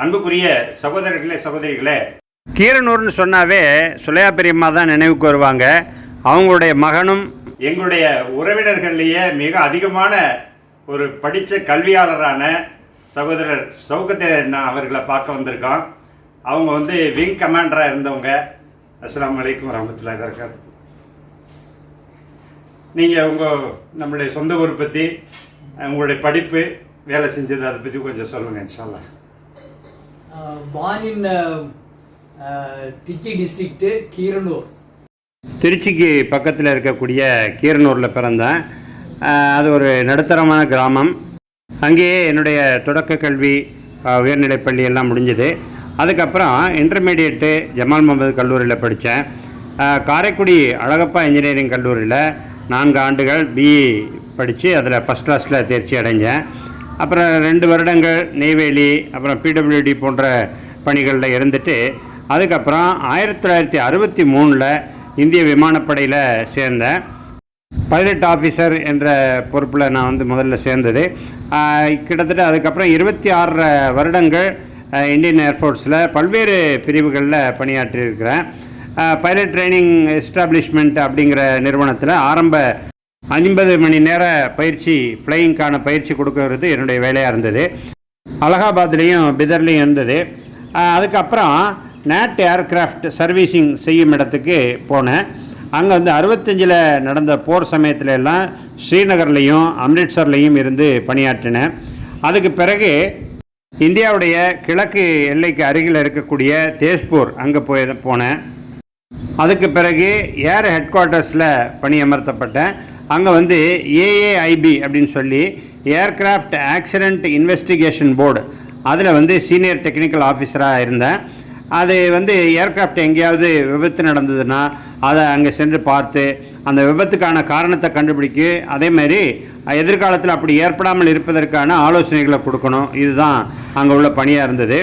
அன்புக்குரிய சகோதரர்களே சகோதரிகளே, கீரனூர்னு சொன்னாவே சுலையா பெரியம்மா தான் நினைவுக்கு வருவாங்க. அவங்களுடைய மகனும் எங்களுடைய உறவினர்கள்லேயே மிக அதிகமான ஒரு படித்த கல்வியாளரான சகோதரர் சௌகத்தேன் அவர்களை பார்க்க வந்திருக்கோம். அவங்க விங் கமாண்டராக இருந்தவங்க. அஸ்ஸலாமு அலைக்கும் வரஹ்மத்துல்லாஹி வபரகாத்துஹு. நீங்கள் நம்மளுடைய சொந்த ஊர் பற்றி, உங்களுடைய படிப்பு, வேலை செஞ்சது, அதை பற்றி கொஞ்சம் சொல்லுங்கள் இன்ஷா அல்லாஹ். born in Trichy district Keeranur. திருச்சிக்கு பக்கத்தில் இருக்கக்கூடிய கீரனூரில் பிறந்தேன். அது ஒரு நடுத்தரமான கிராமம். அங்கேயே என்னுடைய தொடக்க கல்வி, உயர்நிலைப்பள்ளி எல்லாம் முடிஞ்சது. அதுக்கப்புறம் இன்டர்மீடியட்டு ஜமால் முகமது கல்லூரியில் படித்தேன். காரைக்குடி அழகப்பா இன்ஜினியரிங் கல்லூரியில் 4 ஆண்டுகள் பிஇ படித்து அதில் ஃபஸ்ட் கிளாஸில் தேர்ச்சி அடைஞ்சேன். அப்புறம் 2 வருடங்கள் நெய்வேலி, அப்புறம் பிடபிள்யூடி போன்ற பணிகளில் இருந்துட்டு அதுக்கப்புறம் 1963 இந்திய விமானப்படையில் சேர்ந்தேன். பைலட் ஆஃபீஸர் என்ற பொறுப்பில் நான் முதல்ல சேர்ந்தது. கிட்டத்தட்ட அதுக்கப்புறம் 26 வருடங்கள் இந்தியன் ஏர்ஃபோர்ஸில் பல்வேறு பிரிவுகளில் பணியாற்றியிருக்கிறேன். பைலட் ட்ரைனிங் எஸ்டாப்ளிஷ்மெண்ட் அப்படிங்கிற நிறுவனத்தில் ஆரம்ப 50 மணி நேர பயிற்சி, ஃப்ளையிங்கான பயிற்சி கொடுக்கறது என்னுடைய வேலையாக இருந்தது. அலகாபாத்லேயும் பிதர்லேயும் இருந்தது. அதுக்கப்புறம் நேட் ஏர்க்ராஃப்ட் சர்வீசிங் செய்யும் இடத்துக்கு போனேன். அங்கே 65 நடந்த போர் சமயத்துல எல்லாம் ஸ்ரீநகர்லேயும் அம்ரிட்சர்லேயும் இருந்து பணியாற்றினேன். அதுக்கு பிறகு இந்தியாவுடைய கிழக்கு எல்லைக்கு அருகில் இருக்கக்கூடிய தேஸ்பூர் அங்கே போனேன். அதுக்கு பிறகு ஏர் ஹெட் குவார்ட்டர்ஸில் பணியமர்த்தப்பட்டேன். அங்கே ஏஏஐபி அப்படின்னு சொல்லி ஏர்க்ராஃப்ட் ஆக்சிடெண்ட் இன்வெஸ்டிகேஷன் போர்டு, அதில் சீனியர் டெக்னிக்கல் ஆஃபீஸராக இருந்தேன். அது ஏர்க்ராஃப்ட் எங்கேயாவது விபத்து நடந்ததுன்னா அதை அங்கே சென்று பார்த்து அந்த விபத்துக்கான காரணத்தை கண்டுபிடிக்க, அதேமாதிரி எதிர்காலத்தில் அப்படி ஏற்படாமல் இருப்பதற்கான ஆலோசனைகளை கொடுக்கணும். இதுதான் அங்கே உள்ள பணியாக இருந்தது.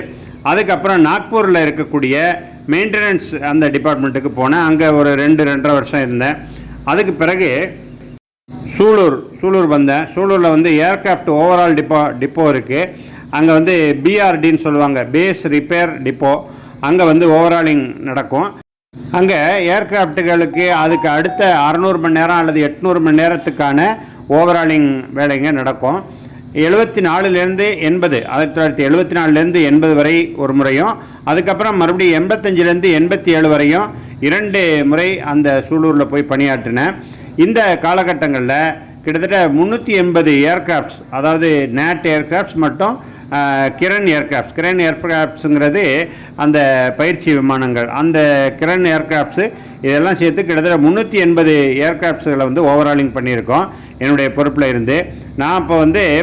அதுக்கப்புறம் நாக்பூரில் இருக்கக்கூடிய மெயின்டெனன்ஸ் அந்த டிபார்ட்மெண்ட்டுக்கு போனேன். அங்கே ஒரு 2-2.5 வருஷம் இருந்தேன். அதுக்கு பிறகு சூலூர் வந்தேன். சூலூரில் ஏர்க்ராஃப்ட் ஓவரால் டிப்போ இருக்குது. அங்கே பிஆர்டின்னு சொல்லுவாங்க, பேஸ் ரிப்பேர் டிப்போ. அங்கே ஓவராலிங் நடக்கும். அங்கே ஏர்க்ராஃப்ட்டுகளுக்கு அதுக்கு அடுத்த 600 மணி நேரம் அல்லது 800 மணி நேரத்துக்கான ஓவராலிங் வேலைங்க நடக்கும். 74லேருந்து 80, 1974லேருந்து 80 வரை ஒரு முறையும், அதுக்கப்புறம் மறுபடியும் 85லேருந்து 87 வரையும் 2 முறை அந்த சூலூரில் போய் பணியாற்றினேன். இந்த காலகட்டங்களில் கிட்டத்தட்ட 380 ஏர்க்ராஃப்ட்ஸ், அதாவது நேட் ஏர்க்ராஃப்ட்ஸ் மட்டும் கிரண் ஏர்க்ராஃப்ட்ஸுங்கிறது அந்த பயிற்சி விமானங்கள், அந்த கிரண் ஏர்க்ராஃப்ட்ஸு இதெல்லாம் சேர்த்து கிட்டத்தட்ட 380 ஏர்க்ராஃப்ட்ஸுகளை ஓவராலிங் பண்ணியிருக்கோம் என்னுடைய பொறுப்பில் இருந்து. நான் இப்போ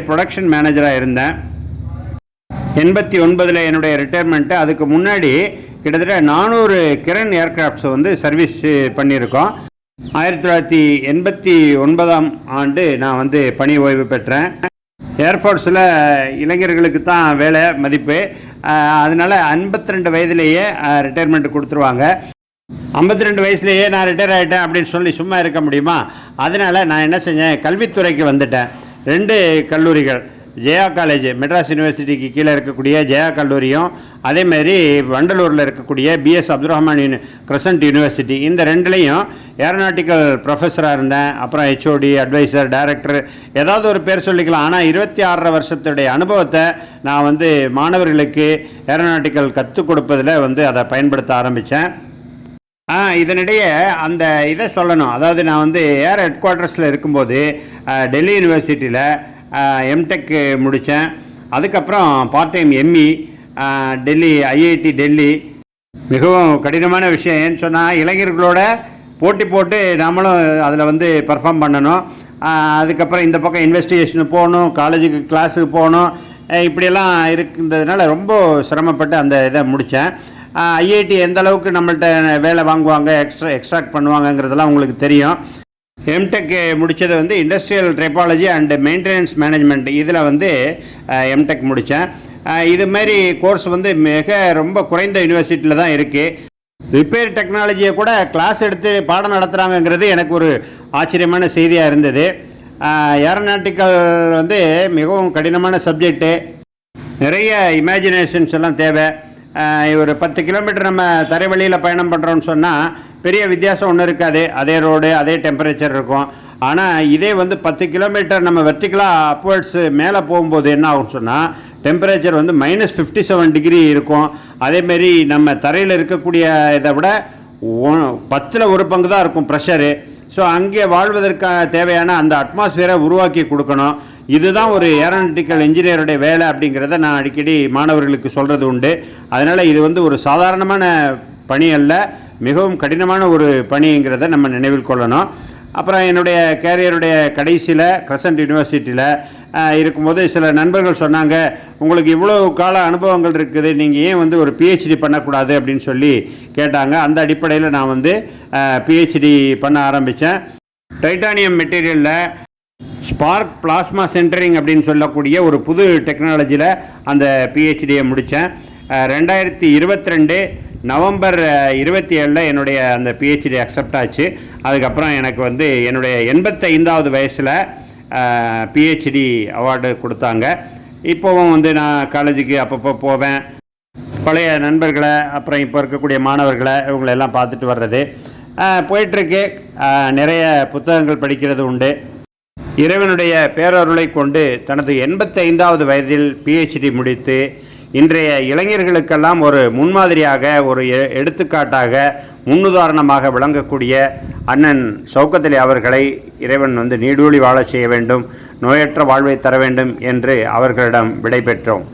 ப்ரொடக்ஷன் மேனேஜராக இருந்தேன். 89 என்னுடைய ரிட்டையர்மெண்ட்டு. அதுக்கு முன்னாடி கிட்டத்தட்ட 400 கிரண் ஏர்க்ராஃப்ட்ஸை சர்வீஸ் பண்ணியிருக்கோம். 1989ஆம் ஆண்டு நான் பணி ஓய்வு பெற்றேன். ஏர்ஃபோர்ஸில் இளைஞர்களுக்கு தான் வேலை மதிப்பு. அதனால் 52 வயதிலேயே ரிட்டையர்மெண்ட் கொடுத்துருவாங்க. 52 வயசுலேயே நான் ரிட்டையர் ஆகிட்டேன் அப்படின்னு சொல்லி சும்மா இருக்க முடியுமா? அதனால் நான் என்ன செஞ்சேன், கல்வித்துறைக்கு வந்துட்டேன். 2 கல்லூரிகள், ஜெயா காலேஜ், மெட்ராஸ் யூனிவர்சிட்டிக்கு கீழே இருக்கக்கூடிய ஜெயா கல்லூரியும், அதேமாதிரி வண்டலூரில் இருக்கக்கூடிய BS Abdul Rahman crescent university, இந்த 2லையும் ஏரோநாட்டிக்கல் ப்ரொஃபஸராக இருந்தேன். அப்புறம் ஹெச்ஓடி, அட்வைசர், டைரக்டர், ஏதாவது ஒரு பேர் சொல்லிக்கலாம். ஆனால் 26 வருஷத்துடைய அனுபவத்தை நான் மாணவர்களுக்கு ஏரோநாட்டிக்கல் கற்றுக் கொடுப்பதில் அதை பயன்படுத்த ஆரம்பித்தேன். இதனிடையே அந்த இதை சொல்லணும், அதாவது நான் ஏர் ஹெட் குவார்ட்டர்ஸில் இருக்கும்போது டெல்லி யூனிவர்சிட்டியில் எம்டெக் முடித்தேன். அதுக்கப்புறம் part time ME Delhi, IIT Delhi. மிகவும் கடினமான விஷயம். ஏன்னு சொன்னால் இளைஞர்களோட போட்டி போட்டு நம்மளும் அதில் பர்ஃபார்ம் பண்ணணும். அதுக்கப்புறம் இந்த பக்கம் இன்வெஸ்டிகேஷனு போகணும், காலேஜுக்கு கிளாஸுக்கு போகணும், இப்படியெல்லாம் இருக்கின்றதுனால ரொம்ப சிரமப்பட்டு அந்த இதை முடித்தேன். ஐஐடி எந்த அளவுக்கு நம்மள்கிட்ட வேலை வாங்குவாங்க, எக்ஸ்ட்ராக்ட் பண்ணுவாங்கங்கிறதெல்லாம் உங்களுக்கு தெரியும். எம்டெக் முடித்தது industrial tribology and maintenance management, இதில் எம்டெக் முடித்தேன். இதுமாரி கோர்ஸ் மிக ரொம்ப குறைந்த யூனிவர்சிட்டியில் தான் இருக்குது. ரிப்பேர் டெக்னாலஜியை கூட கிளாஸ் எடுத்து பாடம் நடத்துகிறாங்கங்கிறது எனக்கு ஒரு ஆச்சரியமான செய்தியாக இருந்தது. ஏரோநாட்டிக்கல் மிகவும் கடினமான சப்ஜெக்டு. நிறைய இமேஜினேஷன்ஸ் எல்லாம் தேவை. ஒரு 10 கிலோமீட்டர் நம்ம தரை வழியில் பயணம் பண்ணுறோன்னு சொன்னால் பெரிய வித்தியாசம் ஒன்றும் இருக்காது. அதே ரோடு, அதே டெம்பரேச்சர் இருக்கும். ஆனால் இதே வந்து 10 கிலோமீட்டர் நம்ம வெர்டிக்கலாக அப்வர்ட்ஸு மேலே போகும்போது என்ன ஆகும்னு சொன்னால் டெம்பரேச்சர் வந்து -57 டிகிரி இருக்கும். அதேமாரி நம்ம தரையில் இருக்கக்கூடிய இதை விட 10ல் 1 பங்கு தான் இருக்கும் ப்ரெஷரு. ஸோ அங்கே வாழ்வதற்காக தேவையான அந்த அட்மாஸ்பியரை உருவாக்கி கொடுக்கணும். இதுதான் ஒரு ஏரோநாட்டிக்கல் இன்ஜினியருடைய வேலை அப்படிங்கிறத நான் அடிக்கடி மாணவர்களுக்கு சொல்கிறது உண்டு. அதனால் இது வந்து ஒரு சாதாரணமான பணி அல்ல, மிகவும் கடினமான ஒரு பணிங்கிறத நம்ம நினைவில் கொள்ளணும். அப்புறம் என்னுடைய கேரியருடைய கடைசியில் கிரசன்ட் யூனிவர்சிட்டியில் இருக்கும்போது சில நண்பர்கள் சொன்னாங்க, உங்களுக்கு இவ்வளோ கால அனுபவங்கள் இருக்குது, நீங்கள் ஏன் வந்து ஒரு பிஹெச்டி பண்ணக்கூடாது அப்படின்னு சொல்லி கேட்டாங்க. அந்த அடிப்படையில் நான் வந்து பிஹெச்டி பண்ண ஆரம்பித்தேன். டைட்டானியம் மெட்டீரியலில் ஸ்பார்க் பிளாஸ்மா சென்டரிங் அப்படின்னு சொல்லக்கூடிய ஒரு புது டெக்னாலஜியில் அந்த பிஹெச்டியை முடித்தேன். 2022 நவம்பர் 27 என்னுடைய அந்த பிஹெச்டி அக்செப்ட் ஆச்சு. அதுக்கப்புறம் எனக்கு வந்து என்னுடைய 85வது வயசில் பிஹெச்டி அவார்டு கொடுத்தாங்க. இப்போவும் வந்து நான் காலேஜுக்கு அப்பப்போ போவேன். பழைய நண்பர்களை, அப்புறம் இப்போ இருக்கக்கூடிய மாணவர்களை, இவங்களெல்லாம் பார்த்துட்டு வர்றது போயிட்டுருக்கு. நிறைய புத்தகங்கள் படிக்கிறது உண்டு. இறைவனுடைய பேரருளை கொண்டு தனது 85வது வயதில் பிஹெச்டி முடித்து இன்றைய இளைஞர்களுக்கெல்லாம் ஒரு முன்மாதிரியாக, ஒரு எடுத்துக்காட்டாக, முன்னுதாரணமாக விளங்கக்கூடிய அண்ணன் ஷவுக்கத் அலி அவர்களை இறைவன் வந்து நீடூழி வாழச் செய்ய வேண்டும், நோயற்ற வாழ்வை தர வேண்டும் என்று அவர்களிடம் விடை பெற்றோம்.